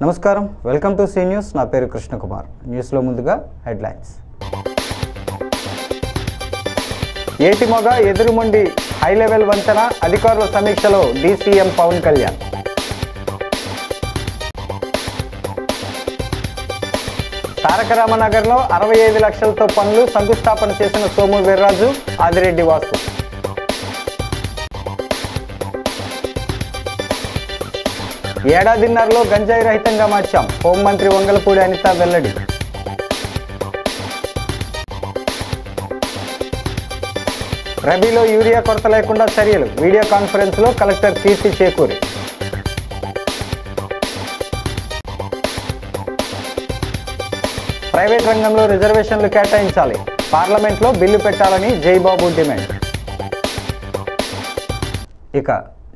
నమస్కారం, welcome to C news. నా పేరు కృష్ణకుమార్. న్యూస్లో ముందుగా headlines. Etimoga Edurumondi high level వంతెన అధికారుల సమీక్షలో డీసీఎం పవన్ కళ్యాణ్. తారక రామనగర్లో 65 లక్షలతో పనులు శంకుస్థాపన చేసిన సోము వీర్రాజు, ఆదిరెడ్డి వాసు. ఏడాదిన్నరలో గంజాయి రహితంగా మార్చాం, హోంమంత్రి వంగలపూడి అనిత వెల్లడి. రబీలో యూరియా కొరత లేకుండా చర్యలు, వీడియో కాన్ఫరెన్స్లో కలెక్టర్ కీర్తి చేకూరి. ప్రైవేట్ రంగంలో రిజర్వేషన్లు కేటాయించాలి, పార్లమెంట్లో బిల్లు పెట్టాలని జైబాబు డిమాండ్. ఇక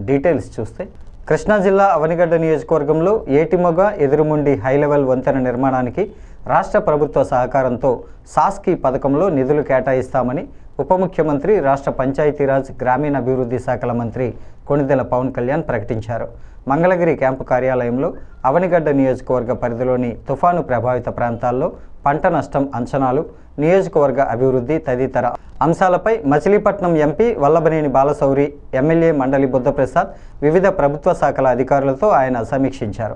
డీటెయిల్స్ చూస్తే, కృష్ణా జిల్లా అవనిగడ్డ నియోజకవర్గంలో ఏటిమొగ ఎదురుముండి హై లెవెల్ వంతెన నిర్మాణానికి రాష్ట్ర ప్రభుత్వ సహకారంతో సాస్కీ పథకంలో నిధులు కేటాయిస్తామని ఉప ముఖ్యమంత్రి, రాష్ట్ర పంచాయతీరాజ్ గ్రామీణాభివృద్ధి శాఖల మంత్రి కొణిదెల పవన్ కళ్యాణ్ ప్రకటించారు. మంగళగిరి క్యాంపు కార్యాలయంలో అవనిగడ్డ నియోజకవర్గ పరిధిలోని తుఫాను ప్రభావిత ప్రాంతాల్లో పంట నష్టం అంచనాలు, నియోజకవర్గ అభివృద్ధి తదితర అంశాలపై మచిలీపట్నం ఎంపీ వల్లభనేని బాలశౌరి, ఎమ్మెల్యే మండలి బుద్ధప్రసాద్, వివిధ ప్రభుత్వ శాఖల అధికారులతో ఆయన సమీక్షించారు.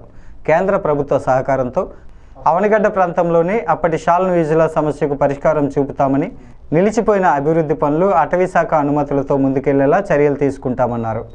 కేంద్ర ప్రభుత్వ సహకారంతో అవనిగడ్డ ప్రాంతంలోని అప్పటి షాల్ను ఈజుల సమస్యకు పరిష్కారం చూపుతామని, నిలిచిపోయిన అభివృద్ధి పనులు అటవీ శాఖ అనుమతులతో ముందుకెళ్లేలా చర్యలు తీసుకుంటామన్నారు.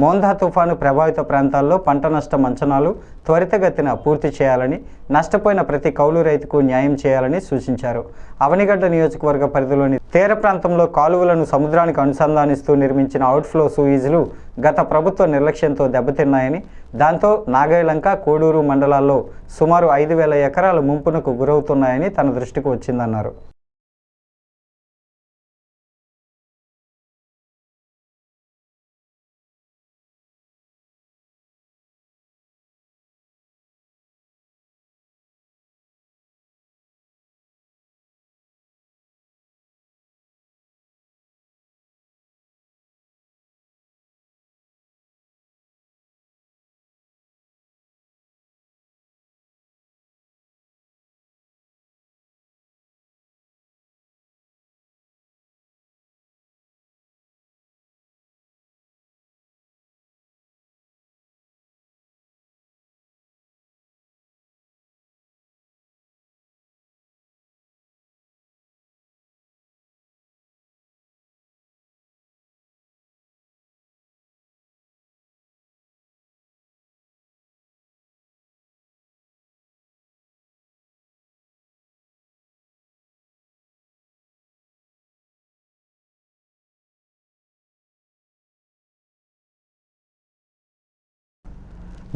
మోందా తుఫాను ప్రభావిత ప్రాంతాల్లో పంట నష్టం అంచనాలు త్వరితగతిన పూర్తి చేయాలని, నష్టపోయిన ప్రతి కౌలు రైతుకు న్యాయం చేయాలని సూచించారు. అవనిగడ్డ నియోజకవర్గ పరిధిలోని తీర ప్రాంతంలో కాలువలను సముద్రానికి అనుసంధానిస్తూ నిర్మించిన అవుట్ఫ్లో సూయిజులు గత ప్రభుత్వ నిర్లక్ష్యంతో దెబ్బతిన్నాయని, దాంతో నాగాయలంక, కోడూరు మండలాల్లో సుమారు 5,000 ఎకరాలు ముంపునకు గురవుతున్నాయని తన దృష్టికి వచ్చిందన్నారు.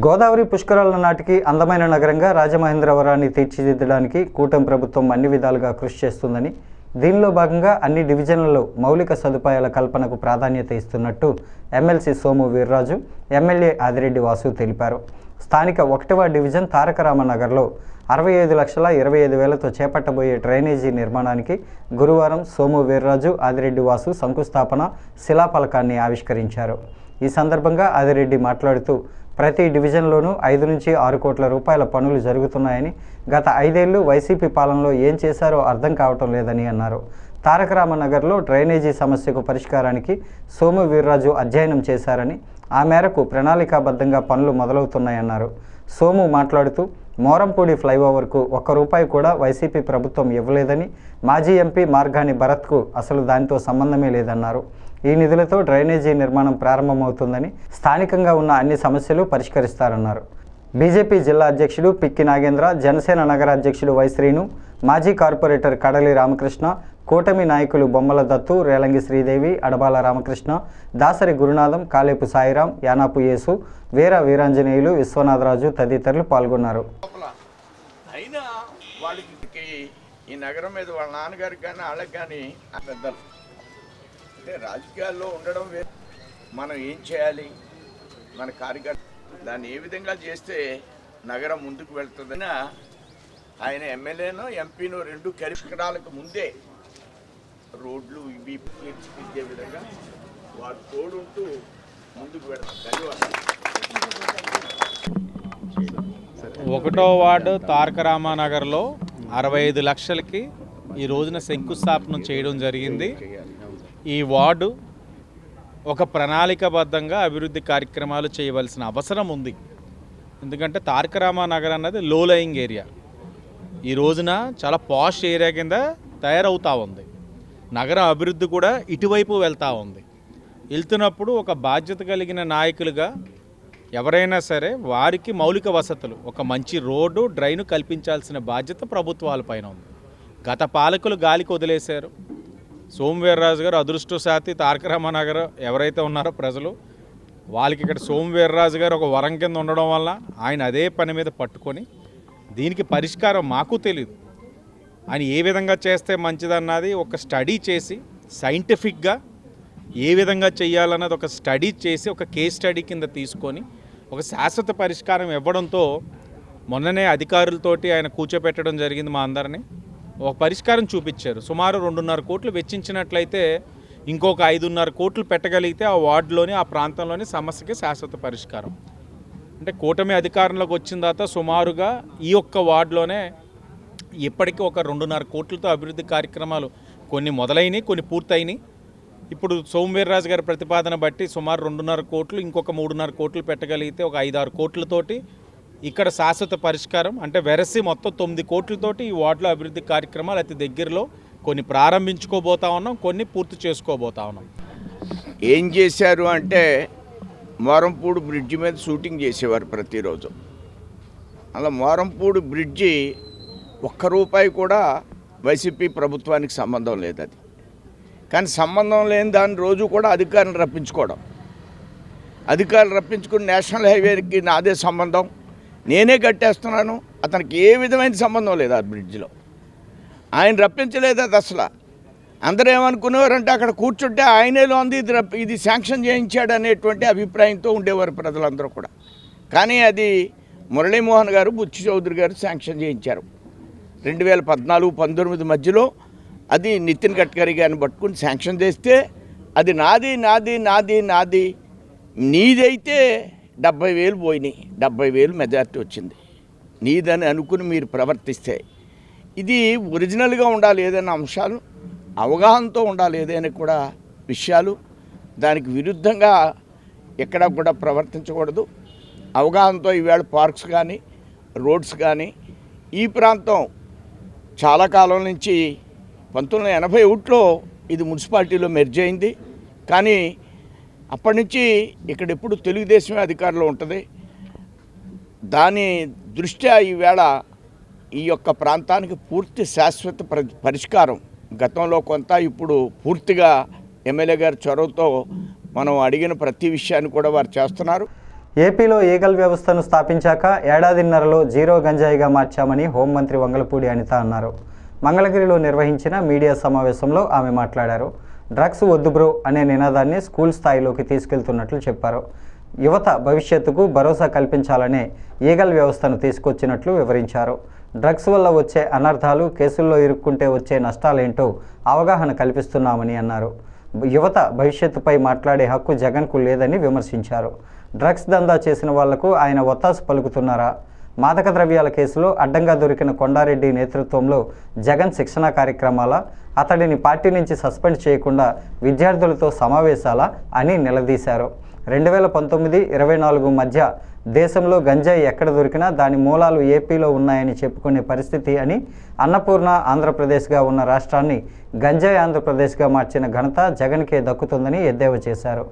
గోదావరి పుష్కరాల నాటికి అందమైన నగరంగా రాజమహేంద్రవరాన్ని తీర్చిదిద్దడానికి కూటమి ప్రభుత్వం అన్ని విధాలుగా కృషి చేస్తుందని, దీనిలో భాగంగా అన్ని డివిజన్లలో మౌలిక సదుపాయాల కల్పనకు ప్రాధాన్యత ఇస్తున్నట్టు ఎమ్మెల్సీ సోము వీర్రాజు, ఎమ్మెల్యే ఆదిరెడ్డి వాసు తెలిపారు. స్థానిక 1వ డివిజన్ తారక రామనగర్లో 65,25,000తో చేపట్టబోయే డ్రైనేజీ నిర్మాణానికి గురువారం సోము వీర్రాజు, ఆదిరెడ్డి వాసు శంకుస్థాపన శిలాఫలకాన్ని ఆవిష్కరించారు. ఈ సందర్భంగా ఆదిరెడ్డి మాట్లాడుతూ, ప్రతి డివిజన్లోనూ 5 నుంచి 6 కోట్ల రూపాయల పనులు జరుగుతున్నాయని, గత 5 ఏళ్లు వైసీపీ పాలనలో ఏం చేశారో అర్థం కావటం లేదని అన్నారు. తారక రామనగర్లో డ్రైనేజీ సమస్యకు పరిష్కారానికి సోము వీర్రాజు అధ్యయనం చేశారని, ఆ మేరకు ప్రణాళికాబద్ధంగా పనులు మొదలవుతున్నాయన్నారు. సోము మాట్లాడుతూ, మోరంపూడి ఫ్లైఓవర్కు ₹1 కూడా వైసీపీ ప్రభుత్వం ఇవ్వలేదని, మాజీ ఎంపీ మార్గాని భరత్కు అసలు దానితో సంబంధమే లేదన్నారు. ఈ నిధులతో డ్రైనేజీ నిర్మాణం ప్రారంభమవుతుందని, స్థానికంగా ఉన్న అన్ని సమస్యలు పరిష్కరిస్తారన్నారు. బీజేపీ జిల్లా అధ్యక్షుడు పిక్కి నాగేంద్ర, జనసేన నగర అధ్యక్షుడు వై శ్రీను, మాజీ కార్పొరేటర్ కడలి రామకృష్ణ, కూటమి నాయకులు బొమ్మల దత్తు, రేలంగి శ్రీదేవి, అడబాల రామకృష్ణ, దాసరి గురునాథం, కాలేపు సాయిరాం, యానాపు యేసు, వీర వీరాంజనేయులు, విశ్వనాథరాజు తదితరులు పాల్గొన్నారు. ఈ నగరం మీద వాళ్ళ నాన్నగారికి కానీ వాళ్ళకి కానీ పెద్దలు అంటే రాజకీయాల్లో ఉండడం వేరు. మనం ఏం చేయాలి, మన కార్యకర్త దాన్ని ఏ విధంగా చేస్తే నగరం ముందుకు వెళ్తుందని ఆయన ఎమ్మెల్యేను ఎంపీను 2 కరిష్కరాలకు ముందే రోడ్లు ఇవి తీర్చిదిద్దే విధంగా వారు తోడుంటూ ముందుకు వెళ్తారు. ధన్యవాదాలు. ఒకటో వార్డు తారక రామానగర్లో 65 లక్షలకి ఈ రోజున శంకుస్థాపన చేయడం జరిగింది. ఈ వార్డు ఒక ప్రణాళికాబద్ధంగా అభివృద్ధి కార్యక్రమాలు చేయవలసిన అవసరం ఉంది. ఎందుకంటే తారక రామానగర్ అన్నది లో లయింగ్ ఏరియా, ఈ రోజున చాలా పాష్ ఏరియా కింద తయారవుతూ ఉంది. నగర అభివృద్ధి కూడా ఇటువైపు వెళ్తూ ఉంది. వెళ్తున్నప్పుడు ఒక బాధ్యత కలిగిన నాయకులుగా ఎవరైనా సరే వారికి మౌలిక వసతులు, ఒక మంచి రోడ్డు, డ్రైను కల్పించాల్సిన బాధ్యత ప్రభుత్వాలపైన ఉంది. గత పాలకులు గాలికి వదిలేశారు. సోమవీర్రాజు గారు అదృష్టశాతి తారక రామానగర్ ఎవరైతే ఉన్నారో ప్రజలు వాళ్ళకి ఇక్కడ సోమవీర్రాజు గారు ఒక వరం కింద ఉండడం వల్ల ఆయన అదే పని మీద పట్టుకొని దీనికి పరిష్కారం మాకు తెలియదు, ఆయన ఏ విధంగా చేస్తే మంచిదన్నది ఒక స్టడీ చేసి సైంటిఫిక్గా ఏ విధంగా చేయాలన్నది ఒక స్టడీ చేసి ఒక కేస్ స్టడీ కింద తీసుకొని ఒక శాశ్వత పరిష్కారం ఇవ్వడంతో మొన్ననే అధికారులతోటి ఆయన కూర్చోపెట్టడం జరిగింది. మా అందరినీ ఒక పరిష్కారం చూపించారు. సుమారు 2.5 కోట్లు వెచ్చించినట్లయితే ఇంకొక 5.5 కోట్లు పెట్టగలిగితే ఆ వార్డులోని, ఆ ప్రాంతంలోని సమస్యకి శాశ్వత పరిష్కారం. అంటే కూటమి అధికారంలోకి వచ్చిన తర్వాత సుమారుగా ఈ ఒక్క వార్డులోనే ఇప్పటికీ ఒక 2.5 కోట్లతో అభివృద్ధి కార్యక్రమాలు కొన్ని మొదలైనవి, కొన్ని పూర్తయినాయి. ఇప్పుడు సోమవీర్రాజు గారి ప్రతిపాదన బట్టి సుమారు 2.5 కోట్లు, ఇంకొక 3.5 కోట్లు పెట్టగలిగితే ఒక 5-6 కోట్లతోటి ఇక్కడ శాశ్వత పరిష్కారం, అంటే వెరసి మొత్తం 9 కోట్లతోటి ఈ వార్డులో అభివృద్ధి కార్యక్రమాలు అతి దగ్గరలో కొన్ని ప్రారంభించుకోబోతా ఉన్నాం, కొన్ని పూర్తి చేసుకోబోతా ఉన్నాం. ఏం చేశారు అంటే మోరంపూడి బ్రిడ్జి మీద షూటింగ్ చేసేవారు ప్రతిరోజు. అలా మోరంపూడి బ్రిడ్జి ఒక్క రూపాయి కూడా వైసీపీ ప్రభుత్వానికి సంబంధం లేదు. అది కానీ సంబంధం లేని దాని రోజు కూడా అధికారులను రప్పించుకోవడం, అధికారులు రప్పించుకుని నేషనల్ హైవేకి నాదే సంబంధం, నేనే కట్టేస్తున్నాను, అతనికి ఏ విధమైన సంబంధం లేదు ఆ బ్రిడ్జిలో. ఆయన రప్పించలేదు. అది అసలు అందరూ ఏమనుకునేవారంటే అక్కడ కూర్చుంటే ఆయనేలో ఉంది, ఇది శాంక్షన్ చేయించాడు అనేటువంటి అభిప్రాయంతో ఉండేవారు ప్రజలందరూ కూడా. కానీ అది మురళీమోహన్ గారు, బుచ్చి చౌదరి గారు శాంక్షన్ చేయించారు 2014-19 మధ్యలో. అది నితిన్ గడ్కరీ గారిని పట్టుకుని శాంక్షన్ చేస్తే అది నాది నాది నాది నాది నీదైతే 70,000 పోయినాయి, 70,000 మెజార్టీ వచ్చింది. నీదని అనుకుని మీరు ప్రవర్తిస్తే ఇది ఒరిజినల్గా ఉండాలి. ఏదైనా అంశాలు అవగాహనతో ఉండాలి, ఏదైనా కూడా విషయాలు దానికి విరుద్ధంగా ఎక్కడా కూడా ప్రవర్తించకూడదు. అవగాహనతో ఈవేళ పార్క్స్ కానీ రోడ్స్ కానీ ఈ ప్రాంతం చాలా కాలం నుంచి 1981లో ఇది మున్సిపాలిటీలో మెర్జ్ అయింది. కానీ అప్పటి నుంచి ఇక్కడ ఎప్పుడు తెలుగుదేశమే అధికారంలో ఉంటుంది. దాని దృష్ట్యా ఈవేళ ఈ యొక్క ప్రాంతానికి పూర్తి శాశ్వత పరిష్కారం గతంలో కొంత, ఇప్పుడు పూర్తిగా ఎమ్మెల్యే గారి చొరవతో మనం అడిగిన ప్రతి విషయాన్ని కూడా వారు చేస్తున్నారు. ఏపీలో ఈగల్ వ్యవస్థను స్థాపించాక ఏడాదిన్నరలో జీరో గంజాయిగా మార్చామని హోంమంత్రి వంగలపూడి అనిత అన్నారు. మంగళగిరిలో నిర్వహించిన మీడియా సమావేశంలో ఆమె మాట్లాడారు. డ్రగ్స్ వద్దు బ్రో అనే నినాదాన్ని స్కూల్ స్థాయిలోకి తీసుకెళ్తున్నట్లు చెప్పారు. యువత భవిష్యత్తుకు భరోసా కల్పించాలనే ఈగల్ వ్యవస్థను తీసుకొచ్చినట్లు వివరించారు. డ్రగ్స్ వల్ల వచ్చే అనర్థాలు, కేసుల్లో ఇరుక్కుంటే వచ్చే నష్టాలేంటో అవగాహన కల్పిస్తున్నామని అన్నారు. యువత భవిష్యత్తుపై మాట్లాడే హక్కు జగన్కు లేదని విమర్శించారు. డ్రగ్స్ దందా చేసిన వాళ్లకు ఆయన ఒత్తాసు పలుకుతున్నారా? మాదక ద్రవ్యాల కేసులో అడ్డంగా దొరికిన కొండారెడ్డి నేతృత్వంలో జగన్ శిక్షణా కార్యక్రమాల, అతడిని పార్టీ నుంచి సస్పెండ్ చేయకుండా విద్యార్థులతో సమావేశాలా అని నిలదీశారు. 2019-24 మధ్య దేశంలో గంజాయి ఎక్కడ దొరికినా దాని మూలాలు ఏపీలో ఉన్నాయని చెప్పుకునే పరిస్థితి అని, అన్నపూర్ణ ఆంధ్రప్రదేశ్గా ఉన్న రాష్ట్రాన్ని గంజాయి ఆంధ్రప్రదేశ్గా మార్చిన ఘనత జగన్కే దక్కుతుందని ఎద్దేవా చేశారు.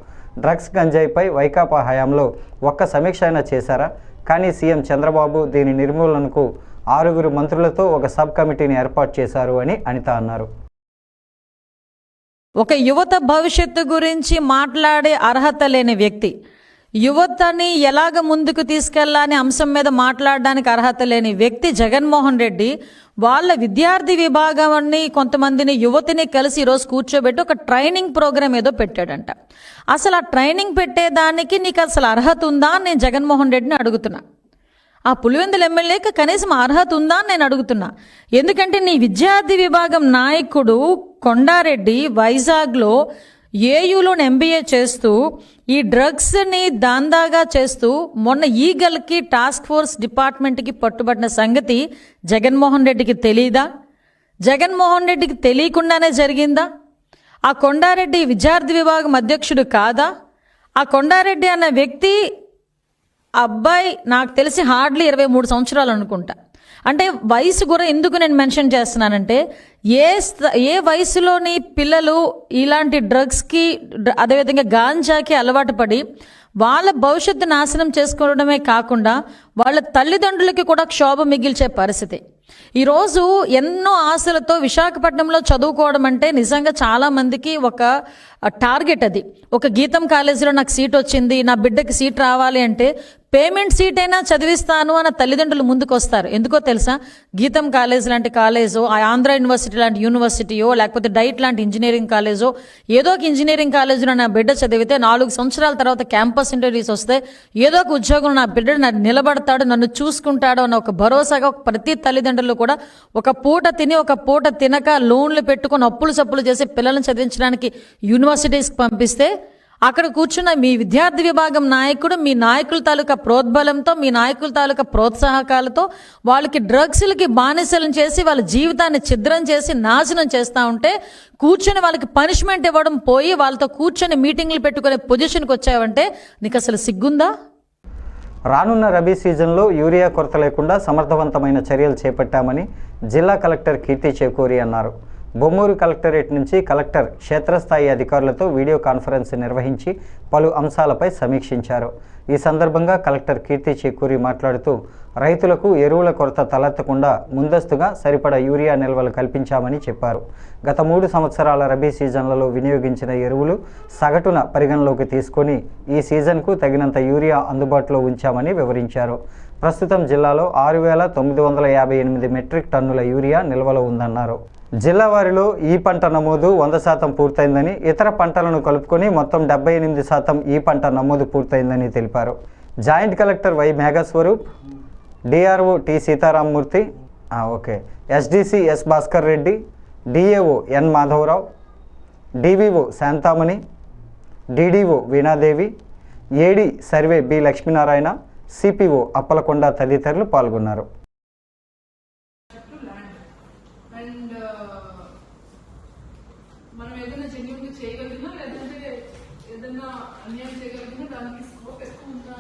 డ్రగ్స్ గంజాయిపై వైకాపా హయాంలో ఒక్క సమీక్ష అయినా చేశారా? కానీ సీఎం చంద్రబాబు దీని నిర్మూలనకు 6 మంత్రులతో ఒక సబ్ కమిటీని ఏర్పాటు చేశారు అని అనిత అన్నారు. ఒక యువత భవిష్యత్తు గురించి మాట్లాడే అర్హత లేని వ్యక్తి, యువతని ఎలాగ ముందుకు తీసుకెళ్లాలనే అంశం మీద మాట్లాడడానికి అర్హత లేని వ్యక్తి జగన్మోహన్ రెడ్డి వాళ్ళ విద్యార్థి విభాగాన్ని కొంతమందిని యువతిని కలిసి ఈరోజు కూర్చోబెట్టి ఒక ట్రైనింగ్ ప్రోగ్రామ్ ఏదో పెట్టాడంట. అసలు ఆ ట్రైనింగ్ పెట్టేదానికి నీకు అసలు అర్హత ఉందా అని నేను జగన్మోహన్ రెడ్డిని అడుగుతున్నా. ఆ పులివెందుల ఎమ్మెల్యేకి కనీసం అర్హత ఉందా అని నేను అడుగుతున్నా. ఎందుకంటే నీ విద్యార్థి విభాగం నాయకుడు కొండారెడ్డి వైజాగ్లో ఏయూలోని MBA చేస్తూ ఈ డ్రగ్స్ని దాందాగా చేస్తూ మొన్న ఈగల్కి టాస్క్ ఫోర్స్ డిపార్ట్మెంట్కి పట్టుబడిన సంగతి జగన్మోహన్ రెడ్డికి తెలీదా? జగన్మోహన్ రెడ్డికి తెలియకుండానే జరిగిందా? ఆ కొండారెడ్డి విద్యార్థి విభాగం అధ్యక్షుడు కాదా? ఆ కొండారెడ్డి అన్న వ్యక్తి అబ్బాయి నాకు తెలిసి హార్డ్లీ 23 సంవత్సరాలు అనుకుంటా. అంటే వయసు కూడా ఎందుకు నేను మెన్షన్ చేస్తున్నానంటే ఏ వయసులోని పిల్లలు ఇలాంటి డ్రగ్స్కి అదేవిధంగా గాంజాకి అలవాటు పడి వాళ్ళ భవిష్యత్తు నాశనం చేసుకోవడమే కాకుండా వాళ్ళ తల్లిదండ్రులకి కూడా క్షోభ మిగిల్చే పరిస్థితి. ఈరోజు ఎన్నో ఆశలతో విశాఖపట్నంలో చదువుకోవడం అంటే నిజంగా చాలామందికి ఒక టార్గెట్. అది ఒక గీతం కాలేజీలో నాకు సీట్ వచ్చింది, నా బిడ్డకి సీట్ రావాలి అంటే పేమెంట్ సీట్ అయినా చదివిస్తాను అన్న తల్లిదండ్రులు ముందుకు వస్తారు. ఎందుకో తెలుసా? గీతం కాలేజ్ లాంటి కాలేజో, ఆంధ్ర యూనివర్సిటీ లాంటి యూనివర్సిటీయో, లేకపోతే డైట్ లాంటి ఇంజనీరింగ్ కాలేజో, ఏదో ఒక ఇంజనీరింగ్ కాలేజీలో నా బిడ్డ చదివితే 4 సంవత్సరాల తర్వాత క్యాంపస్ ఇంటర్వ్యూస్ వస్తే ఏదో ఒక ఉద్యోగం నా బిడ్డ నిలబడతాడు, నన్ను చూసుకుంటాడు అన్న ఒక భరోసాగా ప్రతి తల్లిదండ్రులు కూడా ఒక పూట తిని ఒక పూట తినక లోన్లు పెట్టుకొని అప్పులు సప్పులు చేసి పిల్లల్ని చదివించడానికి యూనివర్సిటీస్కి పంపిస్తే అక్కడ కూర్చున్న మీ విద్యార్థి విభాగం నాయకుడు మీ నాయకుల తాలూకా ప్రోద్బలంతో, మీ నాయకుల తాలూకా ప్రోత్సాహకాలతో వాళ్ళకి డ్రగ్స్లకి బానిసలను చేసి వాళ్ళ జీవితాన్ని ఛిద్రం చేసి నాశనం చేస్తూ ఉంటే కూర్చొని వాళ్ళకి పనిష్మెంట్ ఇవ్వడం పోయి వాళ్ళతో కూర్చొని మీటింగ్లు పెట్టుకునే పొజిషన్కి వచ్చావంటే నీకు అసలు సిగ్గుందా? రానున్న రబీ సీజన్లో యూరియా కొరత లేకుండా సమర్థవంతమైన చర్యలు చేపట్టామని జిల్లా కలెక్టర్ కీర్తి చేకూరి అన్నారు. బొమ్మూరు కలెక్టరేట్ నుంచి కలెక్టర్ క్షేత్రస్థాయి అధికారులతో వీడియో కాన్ఫరెన్స్ నిర్వహించి పలు అంశాలపై సమీక్షించారు. ఈ సందర్భంగా కలెక్టర్ కీర్తి చేకూరి మాట్లాడుతూ రైతులకు ఎరువుల కొరత తలెత్తకుండా ముందస్తుగా సరిపడా యూరియా నిల్వలు కల్పించామని చెప్పారు. గత 3 సంవత్సరాల రబీ సీజన్లలో వినియోగించిన ఎరువులు సగటున పరిగణలోకి తీసుకొని ఈ సీజన్కు తగినంత యూరియా అందుబాటులో ఉంచామని వివరించారు. ప్రస్తుతం జిల్లాలో 6,958 మెట్రిక్ టన్నుల యూరియా నిల్వలో ఉందన్నారు. జిల్లా వారిలో ఈ పంట నమోదు 100% పూర్తయిందని, ఇతర పంటలను కలుపుకొని మొత్తం 78% ఈ పంట నమోదు పూర్తయిందని తెలిపారు. Joint collector Y Meghaswarup, DRO T Seetharamamurthy, SDC S Bhaskar Reddy, DAO N Madhavarao, DVO Shanthamani, DDO Veenadevi, AD survey B Lakshminarayana, CPO Appalakonda తదితరులు పాల్గొన్నారు. మనం ఏదైనా జెన్యూన్గా చేయగలిగినా లేదంటే ఏదైనా అన్యాయం చేయగలిగినా దానికి స్కోప్ ఎక్కువ ఉన్న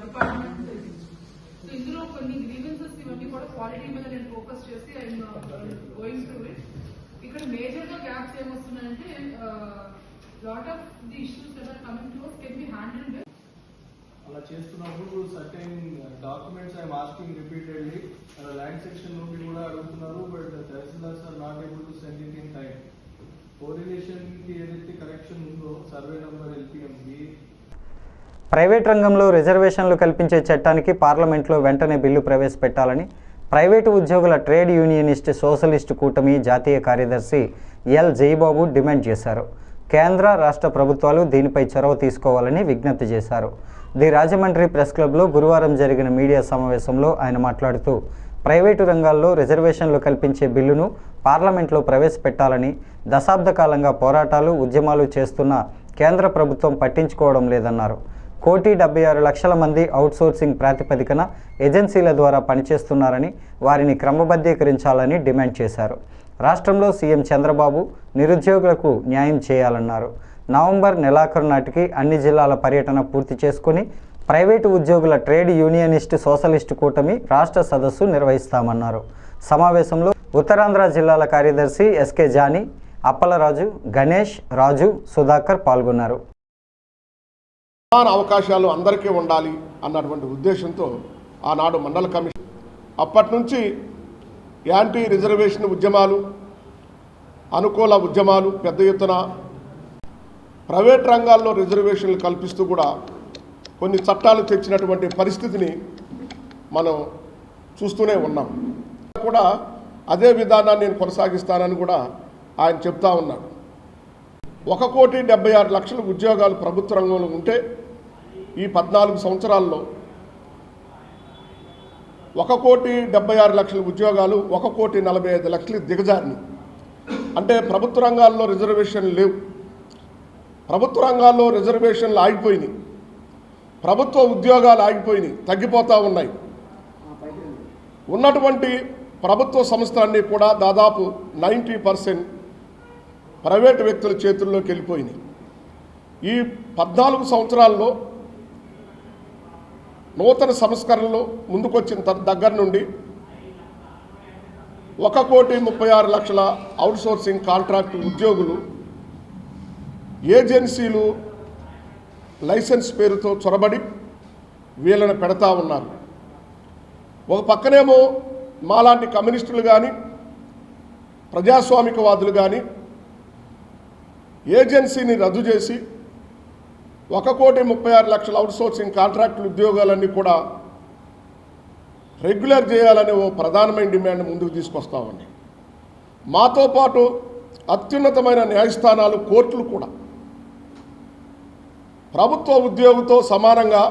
డిపార్ట్మెంట్. సో ఇందులో కొన్ని గ్రీవెన్సెస్ ఇవన్నీ కూడా క్వాలిటీ మీద నేను ఫోకస్ చేసి ఐఎమ్ గోయింగ్ త్రూ ఇట్. ఇక్కడ మేజర్గా గ్యాప్స్ ఏమొస్తున్నాయంటే lot of the issues that are coming to us can be handled. అలా చేస్తున్నప్పుడు certain documents I'm asking repeatedly. Land section నుండి కూడా అడుగుతున్నారు, but tahsildars are not able to send it in time. Correlation కి ఏదైతే కరెక్షన్ ఉందో survey number LPMకి. Private రంగంలో రిజర్వేషన్లు కల్పించే చట్టానికి పార్లమెంట్లో వెంటనే బిల్లు ప్రవేశపెట్టాలని ప్రైవేటు ఉద్యోగుల ట్రేడ్ యూనియనిస్ట్ సోషలిస్టు కూటమి జాతీయ కార్యదర్శి ఎల్ జయబాబు డిమాండ్ చేశారు. కేంద్ర రాష్ట్ర ప్రభుత్వాలు దీనిపై చొరవ తీసుకోవాలని విజ్ఞప్తి చేశారు. ది రాజమండ్రి ప్రెస్ క్లబ్లో గురువారం జరిగిన మీడియా సమావేశంలో ఆయన మాట్లాడుతూ ప్రైవేటు రంగాల్లో రిజర్వేషన్లు కల్పించే బిల్లును పార్లమెంట్లో ప్రవేశపెట్టాలని, దశాబ్ద కాలంగా పోరాటాలు ఉద్యమాలు చేస్తున్న కేంద్ర ప్రభుత్వం పట్టించుకోవడం లేదన్నారు. 1,76,00,000 మంది అవుట్సోర్సింగ్ ప్రాతిపదికన ఏజెన్సీల ద్వారా పనిచేస్తున్నారని, వారిని క్రమబద్ధీకరించాలని డిమాండ్ చేశారు. రాష్ట్రంలో సీఎం చంద్రబాబు నిరుద్యోగులకు న్యాయం చేయాలన్నారు. నవంబర్ నెలాఖరు నాటికి అన్ని జిల్లాల పర్యటన పూర్తి చేసుకుని ప్రైవేటు ఉద్యోగుల ట్రేడ్ యూనియనిస్ట్ సోషలిస్టు కూటమి రాష్ట్ర సదస్సు నిర్వహిస్తామన్నారు. సమావేశంలో ఉత్తరాంధ్ర జిల్లాల కార్యదర్శి ఎస్కే జానీ, అప్పలరాజు, గణేష్, రాజు, సుధాకర్ పాల్గొన్నారు. సమాన అవకాశాలు అందరికీ ఉండాలి అన్నటువంటి ఉద్దేశంతో ఆనాడు మండల కమిషన్ అప్పటి నుంచి యాంటీ రిజర్వేషన్ ఉద్యమాలు, అనుకూల ఉద్యమాలు పెద్ద ఎత్తున ప్రైవేట్ రంగాల్లో రిజర్వేషన్లు కల్పిస్తూ కూడా కొన్ని చట్టాలు తెచ్చినటువంటి పరిస్థితిని మనం చూస్తూనే ఉన్నాం. కూడా అదే విధానాన్ని నేను కొనసాగిస్తానని కూడా ఆయన చెప్తా ఉన్నాడు. 1,76,00,000 ఉద్యోగాలు ప్రభుత్వ రంగంలో ఉంటే ఈ 14 సంవత్సరాల్లో 1,76,00,000 ఉద్యోగాలు 1,45,00,000 దిగజారిని. అంటే ప్రభుత్వ రంగాల్లో రిజర్వేషన్లు లేవు. ప్రభుత్వ రంగాల్లో రిజర్వేషన్లు ఆగిపోయినాయి, ప్రభుత్వ ఉద్యోగాలు ఆగిపోయినాయి, తగ్గిపోతూ ఉన్నాయి. ఉన్నటువంటి ప్రభుత్వ సంస్థలన్నీ కూడా దాదాపు 90% ప్రైవేటు వ్యక్తుల చేతుల్లోకి వెళ్ళిపోయినాయి. ఈ 14 సంవత్సరాల్లో నూతన సంస్కరణలు ముందుకొచ్చిన దగ్గర నుండి 1,36,00,000 అవుట్సోర్సింగ్ కాంట్రాక్టు ఉద్యోగులు ఏజెన్సీలు లైసెన్స్ పేరుతో చొరబడి వీళ్ళని పెడతా ఉన్నారు. ఒక పక్కనేమో మాలాంటి కమ్యూనిస్టులు కానీ ప్రజాస్వామికవాదులు కానీ ఏజెన్సీని రద్దు చేసి 1,36,00,000 అవుట్సోర్సింగ్ కాంట్రాక్టుల ఉద్యోగాలన్నీ కూడా రెగ్యులర్ చేయాలనే ఓ ప్రధానమైన డిమాండ్ ముందుకు తీసుకొస్తామండి. మాతో పాటు అత్యున్నతమైన న్యాయస్థానాలు, కోర్టులు కూడా ప్రభుత్వ ఉద్యోగితో సమానంగా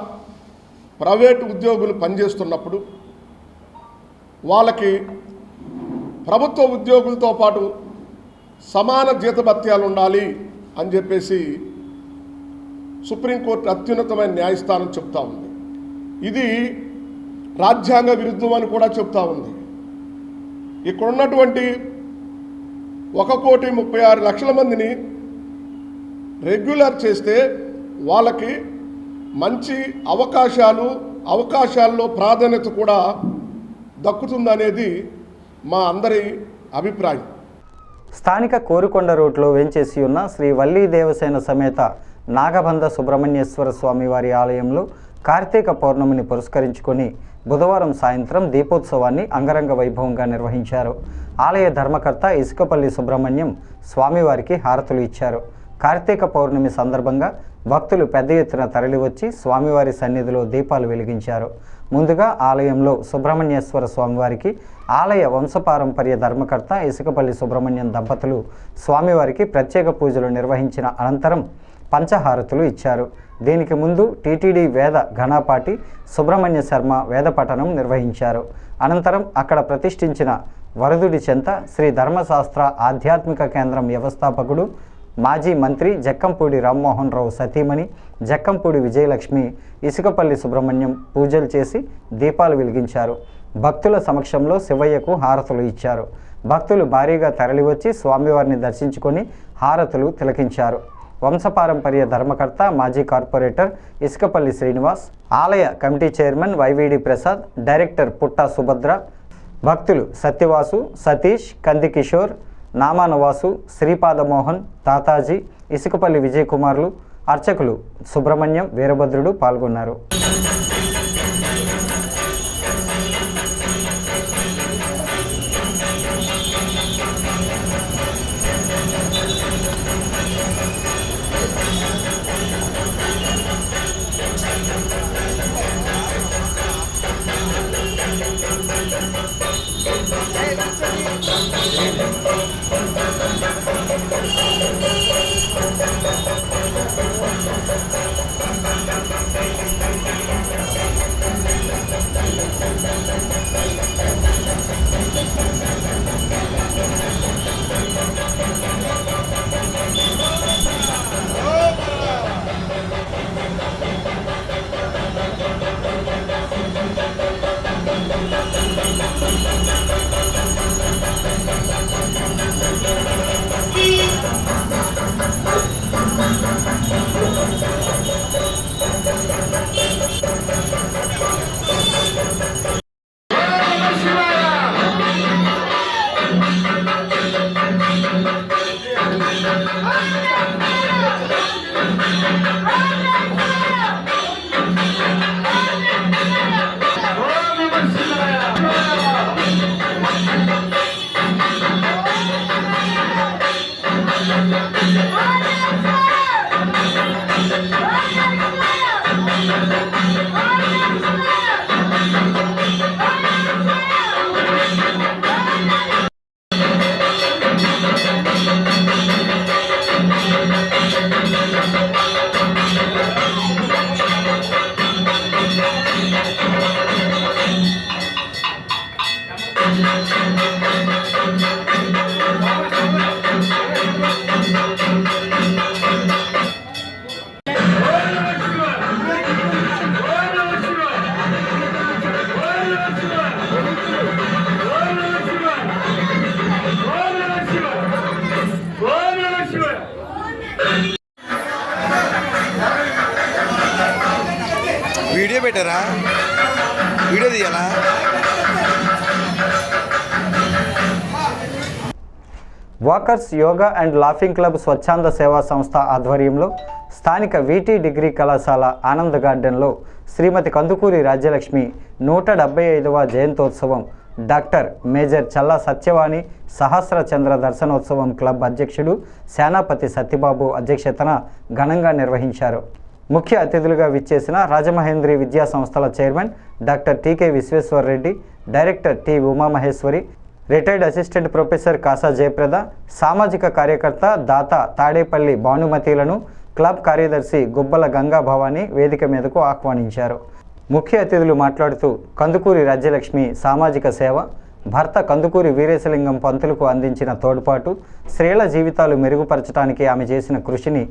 ప్రైవేటు ఉద్యోగులు పనిచేస్తున్నప్పుడు వాళ్ళకి ప్రభుత్వ ఉద్యోగులతో పాటు సమాన జీతభత్యాలు ఉండాలి అని చెప్పేసి సుప్రీంకోర్టు అత్యున్నతమైన న్యాయస్థానం చెప్తా ఉంది. ఇది రాజ్యాంగ విరుద్ధం అని కూడా చెప్తా ఉంది. ఇక్కడ ఉన్నటువంటి 1,36,00,000 మందిని రెగ్యులర్ చేస్తే వాళ్ళకి మంచి అవకాశాల్లో ప్రాధాన్యత కూడా దక్కుతుందనేది మా అందరి అభిప్రాయం. స్థానిక కోరుకొండ రోడ్లో వేంచేసి ఉన్న శ్రీ వల్లీ దేవసేన సమేత నాగబంధ సుబ్రహ్మణ్యేశ్వర స్వామివారి ఆలయంలో కార్తీక పౌర్ణమిని పురస్కరించుకొని బుధవారం సాయంత్రం దీపోత్సవాన్ని అంగరంగ వైభవంగా నిర్వహించారు. ఆలయ ధర్మకర్త ఇసుకపల్లి సుబ్రహ్మణ్యం స్వామివారికి హారతులు ఇచ్చారు. కార్తీక పౌర్ణమి సందర్భంగా భక్తులు పెద్ద ఎత్తున తరలివచ్చి స్వామివారి సన్నిధిలో దీపాలు వెలిగించారు. ముందుగా ఆలయంలో సుబ్రహ్మణ్యేశ్వర స్వామివారికి ఆలయ వంశపారంపర్య ధర్మకర్త ఇసుకపల్లి సుబ్రహ్మణ్యం దంపతులు స్వామివారికి ప్రత్యేక పూజలు నిర్వహించిన అనంతరం పంచహారతులు ఇచ్చారు. దీనికి ముందు టీటీడీ వేద ఘనాపాటి సుబ్రహ్మణ్య శర్మ వేద పఠనం నిర్వహించారు. అనంతరం అక్కడ ప్రతిష్ఠించిన వరదుడి చెంత శ్రీ ధర్మశాస్త్ర ఆధ్యాత్మిక కేంద్రం వ్యవస్థాపకుడు మాజీ మంత్రి జక్కంపూడి రామ్మోహన్ రావు సతీమణి జక్కంపూడి విజయలక్ష్మి ఇసుకపల్లి సుబ్రహ్మణ్యం పూజలు చేసి దీపాలు వెలిగించారు. భక్తుల సమక్షంలో శివయ్యకు హారతులు ఇచ్చారు. భక్తులు భారీగా తరలివచ్చి స్వామివారిని దర్శించుకొని హారతులు తిలకించారు. వంశపారంపర్య ధర్మకర్త మాజీ కార్పొరేటర్ ఇసుకపల్లి శ్రీనివాస్, ఆలయ committee chairman YVD Prasad, director Putta Subhadra, భక్తులు సత్యవాసు, సతీష్, కంది కిషోర్, నామానవాసు, శ్రీపాదమోహన్, తాతాజీ, ఇసుకపల్లి విజయ్ కుమార్లు, అర్చకులు సుబ్రహ్మణ్యం, వీరభద్రుడు పాల్గొన్నారు. పెట్టారా? వీడియో తీయాలా? Walkers yoga and laughing club స్వచ్ఛంద సేవా సంస్థ ఆధ్వర్యంలో స్థానిక వీటీ డిగ్రీ కళాశాల ఆనంద్ గార్డెన్లో శ్రీమతి కందుకూరి రాజ్యలక్ష్మి 175వ జయంతోత్సవం డాక్టర్ మేజర్ చల్లా సత్యవాణి సహస్ర చంద్ర దర్శనోత్సవం క్లబ్ అధ్యక్షుడు సేనాపతి సత్యబాబు అధ్యక్షతన ఘనంగా నిర్వహించారు. ముఖ్య అతిథులుగా విచ్చేసిన రాజమహేంద్రి విద్యా సంస్థల chairman doctor TK Visweswarareddy, director T Umamaheswari, retired assistant professor Kasa Jayaprada, సామాజిక కార్యకర్త దాత తాడేపల్లి భానుమతిలను క్లబ్ కార్యదర్శి గుబ్బల గంగా భవాని వేదిక మీదకు ఆహ్వానించారు. ముఖ్య అతిథులు మాట్లాడుతూ కందుకూరి రాజ్యలక్ష్మి సామాజిక సేవ, భర్త కందుకూరి వీరేశలింగం పంతులకు అందించిన తోడ్పాటు, స్త్రీల జీవితాలు మెరుగుపరచడానికి ఆమె చేసిన కృషిని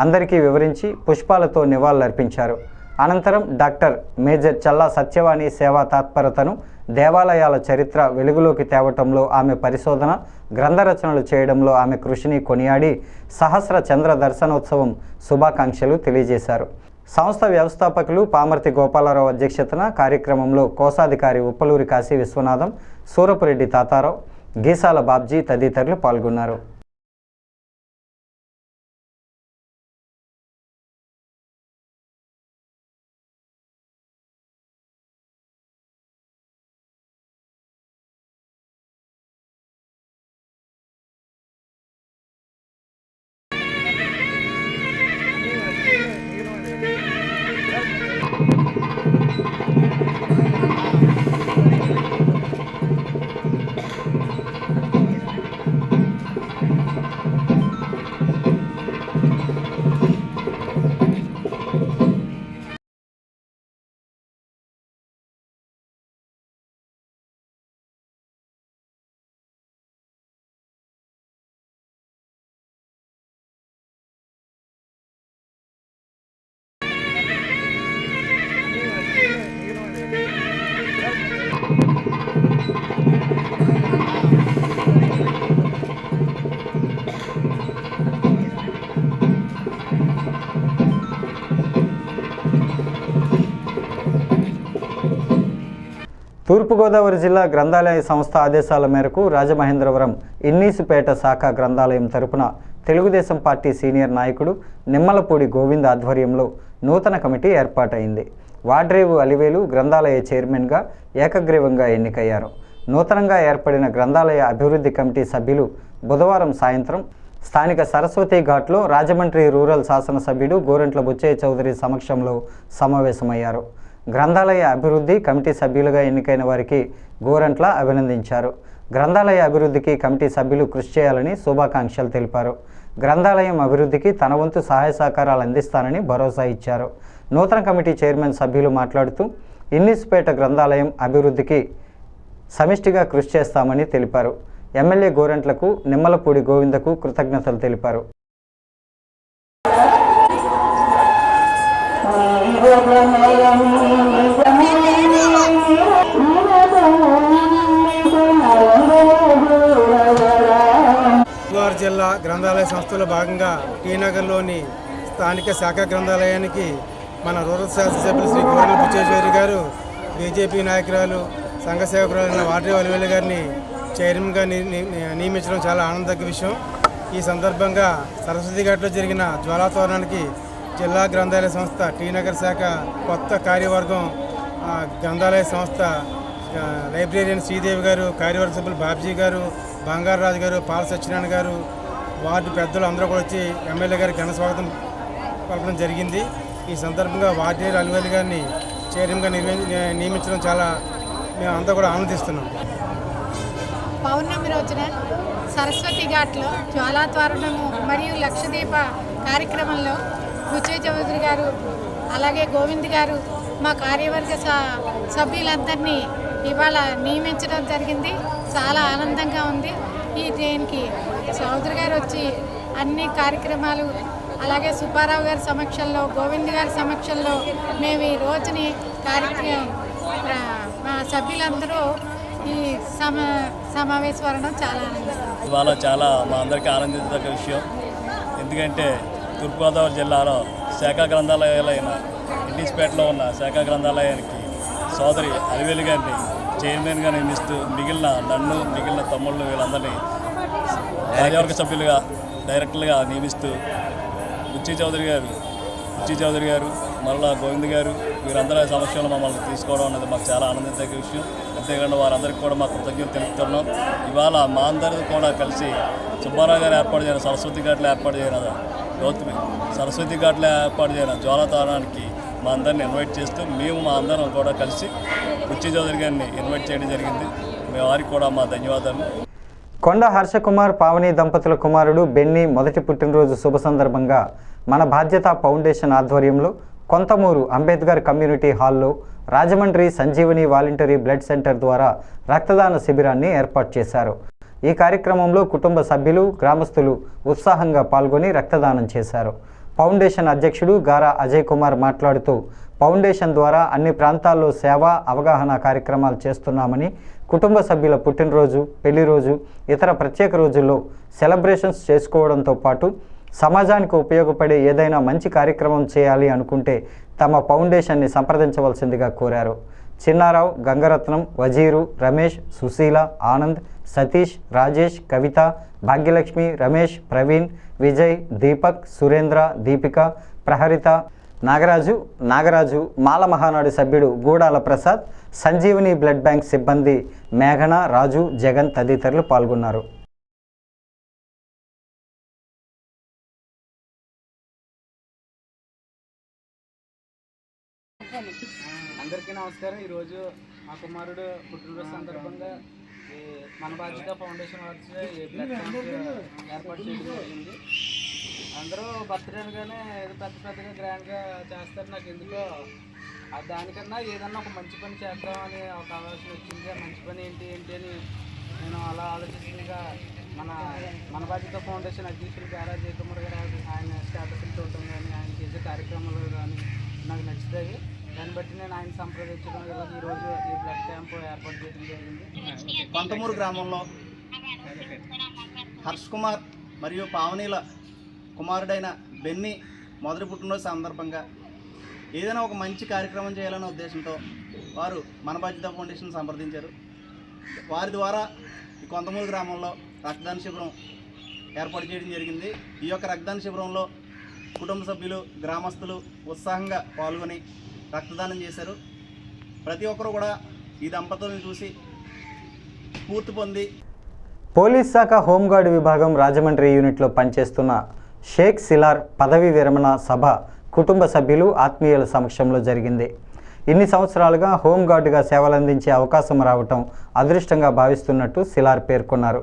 అందరికీ వివరించి పుష్పాలతో నివాళులర్పించారు. అనంతరం డాక్టర్ మేజర్ చల్లా సత్యవాణి సేవా తాత్పరతను, దేవాలయాల చరిత్ర వెలుగులోకి తేవటంలో ఆమె పరిశోధన, గ్రంథరచనలు చేయడంలో ఆమె కృషిని కొనియాడి సహస్ర చంద్ర దర్శనోత్సవం శుభాకాంక్షలు తెలియజేశారు. సంస్థ వ్యవస్థాపకులు పామర్తి గోపాలరావు అధ్యక్షతన కార్యక్రమంలో కోశాధికారి ఉప్పలూరి కాశీ విశ్వనాథం, సూరపురెడ్డి తాతారావు, గీసాల బాబ్జీ తదితరులు పాల్గొన్నారు. తూర్పుగోదావరి జిల్లా గ్రంథాలయ సంస్థ ఆదేశాల మేరకు రాజమహేంద్రవరం ఇన్నీసుపేట శాఖ గ్రంథాలయం తరపున తెలుగుదేశం పార్టీ సీనియర్ నాయకుడు నిమ్మలపూడి గోవింద్ ఆధ్వర్యంలో నూతన కమిటీ ఏర్పాటైంది. వాడ్రేవు అలివేలు గ్రంథాలయ చైర్మన్గా ఏకగ్రీవంగా ఎన్నికయ్యారు. నూతనంగా ఏర్పడిన గ్రంథాలయ అభివృద్ధి కమిటీ సభ్యులు బుధవారం సాయంత్రం స్థానిక సరస్వతి ఘాట్లో రాజమండ్రి రూరల్ శాసనసభ్యుడు గోరంట్ల బుచ్చయ్య చౌదరి సమక్షంలో సమావేశమయ్యారు. గ్రంథాలయ అభివృద్ధి కమిటీ సభ్యులుగా ఎన్నికైన వారికి గోరంట్ల అభినందించారు. గ్రంథాలయ అభివృద్ధికి కమిటీ సభ్యులు కృషి చేయాలని శుభాకాంక్షలు తెలిపారు. గ్రంథాలయం అభివృద్ధికి తన వంతు సహాయ సహకారాలు అందిస్తానని భరోసా ఇచ్చారు. నూతన కమిటీ చైర్మన్ సభ్యులు మాట్లాడుతూ ఇన్నీసుపేట గ్రంథాలయం అభివృద్ధికి సమిష్టిగా కృషి చేస్తామని తెలిపారు. ఎమ్మెల్యే గోరంట్లకు, నిమ్మలపూడి గోవిందకు కృతజ్ఞతలు తెలిపారు. తూర్పుగోదావరి జిల్లా గ్రంథాలయ సంస్థలో భాగంగా టీ నగర్లోని స్థానిక శాఖ గ్రంథాలయానికి మన రూరల్ శాసనసభ్యులు శ్రీ గోరంట్ల బుచ్చయ్య చౌదరి గారు, బీజేపీ నాయకురాలు సంఘ సేవకురాలైన వాడ్రేవు అలివేలు గారిని చైర్మన్గా నియమించడం చాలా ఆనందదగ్గ విషయం. ఈ సందర్భంగా సరస్వతి ఘాట్లో జరిగిన జ్వాలాతోరణానికి జిల్లా గ్రంథాలయ సంస్థ టీ నగర్ శాఖ కొత్త కార్యవర్గం, గ్రంథాలయ సంస్థ లైబ్రేరియన్ శ్రీదేవి గారు, కార్యవర్గ సభ్యులు బాబ్జీ గారు, బంగారరాజు గారు, పాల సత్యనారాయణ గారు, వార్డు పెద్దలు అందరూ కూడా వచ్చి ఎమ్మెల్యే గారికి ఘన స్వాగతం పలకడం జరిగింది. ఈ సందర్భంగా వాడ్రేవు అలివేలు గారిని చైర్మన్గా నియమించడం చాలా మేమంతా కూడా ఆనందిస్తున్నాం. పౌర్ణమి రోజున సరస్వతి ఘాట్లో జ్వాలాతోరణము మరియు లక్షదీప కార్యక్రమంలో బుచ్చయ్య చౌదరి గారు, అలాగే గోవింద్ గారు, మా కార్యవర్గ సభ్యులందరినీ ఇవాళ నియమించడం జరిగింది. చాలా ఆనందంగా ఉంది. దీనికి చౌదరి గారు వచ్చి అన్ని కార్యక్రమాలు, అలాగే సుబ్బారావు గారి సమక్షంలో, గోవింద్ గారి సమక్షంలో మేము ఈ రోజుని మా సభ్యులందరూ ఈ సమావేశం చాలా ఆనందంగా. ఇవాళ చాలా మా అందరికీ ఆనందించదగ్గ విషయం. ఎందుకంటే తూర్పుగోదావరి జిల్లాలో శాఖా గ్రంథాలయాలైన రెడ్డిస్పేటలో ఉన్న శాఖ గ్రంథాలయానికి సోదరి అలివేలు గారిని చైర్మన్గా నియమిస్తూ మిగిలిన తమ్ముళ్ళు వీళ్ళందరినీ కార్యవర్గ సభ్యులుగా డైరెక్టర్లుగా నియమిస్తూ బుచ్చి చౌదరి గారు మరలా గోవింద్ గారు వీరందరి సమక్షంలో మమ్మల్ని తీసుకోవడం అనేది మాకు చాలా ఆనందించే విషయం. అంతేకాకుండా వారందరికీ కూడా మాకు కృతజ్ఞతలు తెలుపుతున్నాం. ఇవాళ మా అందరూ కూడా కలిసి సుబ్బారావు గారు ఏర్పాటు చేయడం సరస్వతి ఘాట్లో ఏర్పాటు చేయడం జ్వాలాతారానికి మా అందరిని ఇన్వైట్ చేస్తూ మేము మా అందరం కూడా కలిసి బుచ్చి చౌదరి గారిని ఇన్వైట్ చేయడం జరిగింది. మీ వారికి కూడా మా ధన్యవాదాలు. కొండ హర్షకుమార్ పావని దంపతుల కుమారుడు బెన్నీ మొదటి పుట్టినరోజు శుభ సందర్భంగా మన బాధ్యత ఫౌండేషన్ ఆధ్వర్యంలో కొంతమూరు అంబేద్కర్ కమ్యూనిటీ హాల్లో Rajahmundry Sanjeevani voluntary blood centre ద్వారా రక్తదాన శిబిరాన్ని ఏర్పాటు చేశారు. ఈ కార్యక్రమంలో కుటుంబ సభ్యులు గ్రామస్తులు ఉత్సాహంగా పాల్గొని రక్తదానం చేశారు. ఫౌండేషన్ అధ్యక్షుడు గారా అజయ్ కుమార్ మాట్లాడుతూ ఫౌండేషన్ ద్వారా అన్ని ప్రాంతాల్లో సేవా అవగాహన కార్యక్రమాలు చేస్తున్నామని, కుటుంబ సభ్యుల పుట్టినరోజు, పెళ్లి రోజు, ఇతర ప్రత్యేక రోజుల్లో సెలబ్రేషన్స్ చేసుకోవడంతో పాటు సమాజానికి ఉపయోగపడే ఏదైనా మంచి కార్యక్రమం చేయాలి అనుకుంటే తమ ఫౌండేషన్ని సంప్రదించవలసిందిగా కోరారు. చిన్నారావు, గంగరత్నం, వజీరు, రమేష్, సుశీల, ఆనంద్, సతీష్, రాజేష్, కవిత, భాగ్యలక్ష్మి, రమేష్, ప్రవీణ్, విజయ్, దీపక్, సురేంద్ర, దీపిక, ప్రహరిత, నాగరాజు, మాల మహానాడు సభ్యుడు గూడాల ప్రసాద్, సంజీవని బ్లడ్ బ్యాంక్ సిబ్బంది మేఘన, రాజు, జగన్ తదితరులు పాల్గొన్నారు. అందరికీ నమస్కారం. ఈరోజు మా కుమారుడు పుట్టినరోజు సందర్భంగా ఈ మన బాధ్యత ఫౌండేషన్ వారి ఈ బ్లడ్ క్యాంప్ ఏర్పాటు చేయడం జరిగింది. అందరూ బర్త్డే అనగానే ఏదో పెద్దగా గ్రాండ్గా చేస్తారు. నాకు ఎందుకో దానికన్నా ఏదన్నా ఒక మంచి పని చేద్దామని ఒక ఆలోచన వచ్చింది. ఆ మంచి పని ఏంటి అని నేను అలా ఆలోచించగా మన బాధ్యత ఫౌండేషన్ అధ్యక్షులు గారా అజయ్ కుమార్ గారు ఆయన స్టేటస్లు చూడటం కానీ ఆయన చేసే కార్యక్రమాలు కానీ నాకు నచ్చుతాయి. దాన్ని బట్టి నేను ఆయన సంప్రదించడం ఈరోజు ఈ బ్లడ్ క్యాంప్ ఏర్పాటు చేయడం జరిగింది. కొంతమూరు గ్రామంలో హర్ష్ కుమార్ మరియు పావనీల కుమారుడైన బెన్నీ మొదటి పుట్టినరోజు సందర్భంగా ఏదైనా ఒక మంచి కార్యక్రమం చేయాలనే ఉద్దేశంతో వారు మన బాధ్యత ఫౌండేషన్ సంప్రదించారు. వారి ద్వారా ఈ కొంతమూరు గ్రామంలో రక్తదాన శిబిరం ఏర్పాటు చేయడం జరిగింది. ఈ యొక్క రక్తదాన శిబిరంలో కుటుంబ సభ్యులు, గ్రామస్తులు ఉత్సాహంగా పాల్గొని రక్తదానం చేశారు. ప్రతి ఒక్కరు కూడా ఈ దంపతులను చూసి స్ఫూర్తి పొంది పోలీస్ శాఖ హోంగార్డు విభాగం రాజమండ్రి యూనిట్లో పనిచేస్తున్న షేక్ సిలార్ పదవీ విరమణ సభ కుటుంబ సభ్యులు, ఆత్మీయుల సమక్షంలో జరిగింది. ఇన్ని సంవత్సరాలుగా హోంగార్డుగా సేవలందించే అవకాశం రావటం అదృష్టంగా భావిస్తున్నట్టు సిలార్ పేర్కొన్నారు.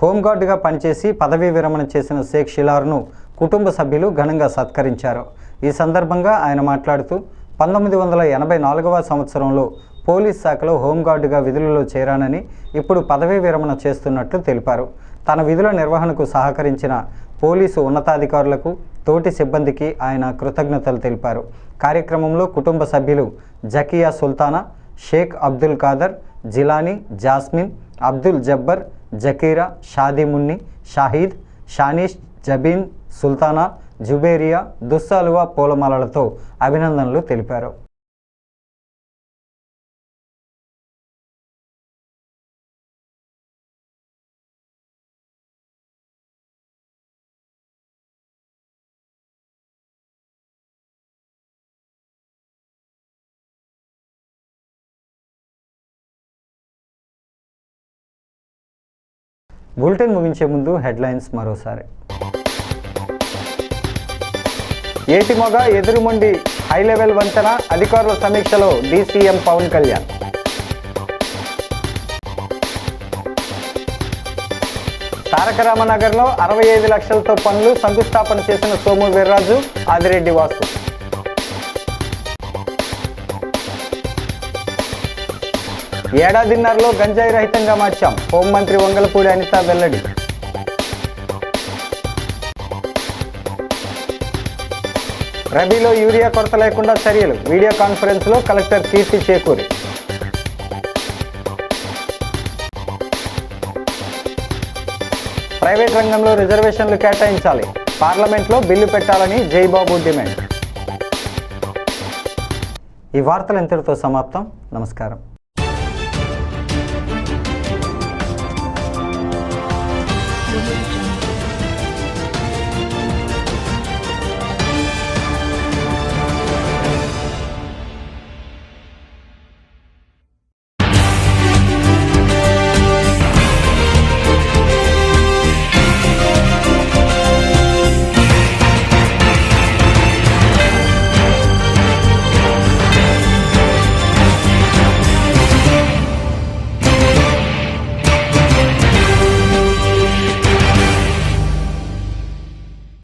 హోంగార్డుగా పనిచేసి పదవీ విరమణ చేసిన షేక్ సిలార్ను కుటుంబ సభ్యులు ఘనంగా సత్కరించారు. ఈ సందర్భంగా ఆయన మాట్లాడుతూ 1984వ సంవత్సరంలో పోలీస్ శాఖలో హోంగార్డుగా విధులలో చేరానని, ఇప్పుడు పదవీ విరమణ చేస్తున్నట్లు తెలిపారు. తన విధుల నిర్వహణకు సహకరించిన పోలీసు ఉన్నతాధికారులకు, తోటి సిబ్బందికి ఆయన కృతజ్ఞతలు తెలిపారు. కార్యక్రమంలో కుటుంబ సభ్యులు జకియా సుల్తానా, షేక్ అబ్దుల్ ఖాదర్, జిలానీ, జాస్మిన్, అబ్దుల్ జబ్బర్, జకీరా, షాదీ మున్ని, షాహీద్, షానీష్, జబీన్, సుల్తానా, జుబేరియా, దుస్సాలువా పూలమాలలతో అభినందనలు తెలిపారు. బులెటిన్ ముగించే ముందు హెడ్లైన్స్ మరోసారి. ఏటిమొగ ఎదురుమండి హై లెవెల్ వంతెన అధికారుల సమీక్షలో డీసీఎం పవన్ కళ్యాణ్. తారక రామనగర్లో 65 లక్షలతో పనులు శంకుస్థాపన చేసిన సోము వీర్రాజు, ఆదిరెడ్డి వాసు. ఏడాదిన్నరలో గంజాయి రహితంగా మార్చాం, హోంమంత్రి వంగలపూడి అనిత వెల్లడి. రబీలో యూరియా కొరత లేకుండా చర్యలు, వీడియో కాన్ఫరెన్స్లో కలెక్టర్ కీర్తి చేకూరి. ప్రైవేట్ రంగంలో రిజర్వేషన్లు కేటాయించాలి, పార్లమెంట్లో బిల్లు పెట్టాలని జైబాబు డిమాండ్. ఈ వార్తలు ఇంతటితో సమాప్తం. నమస్కారం. Thank you.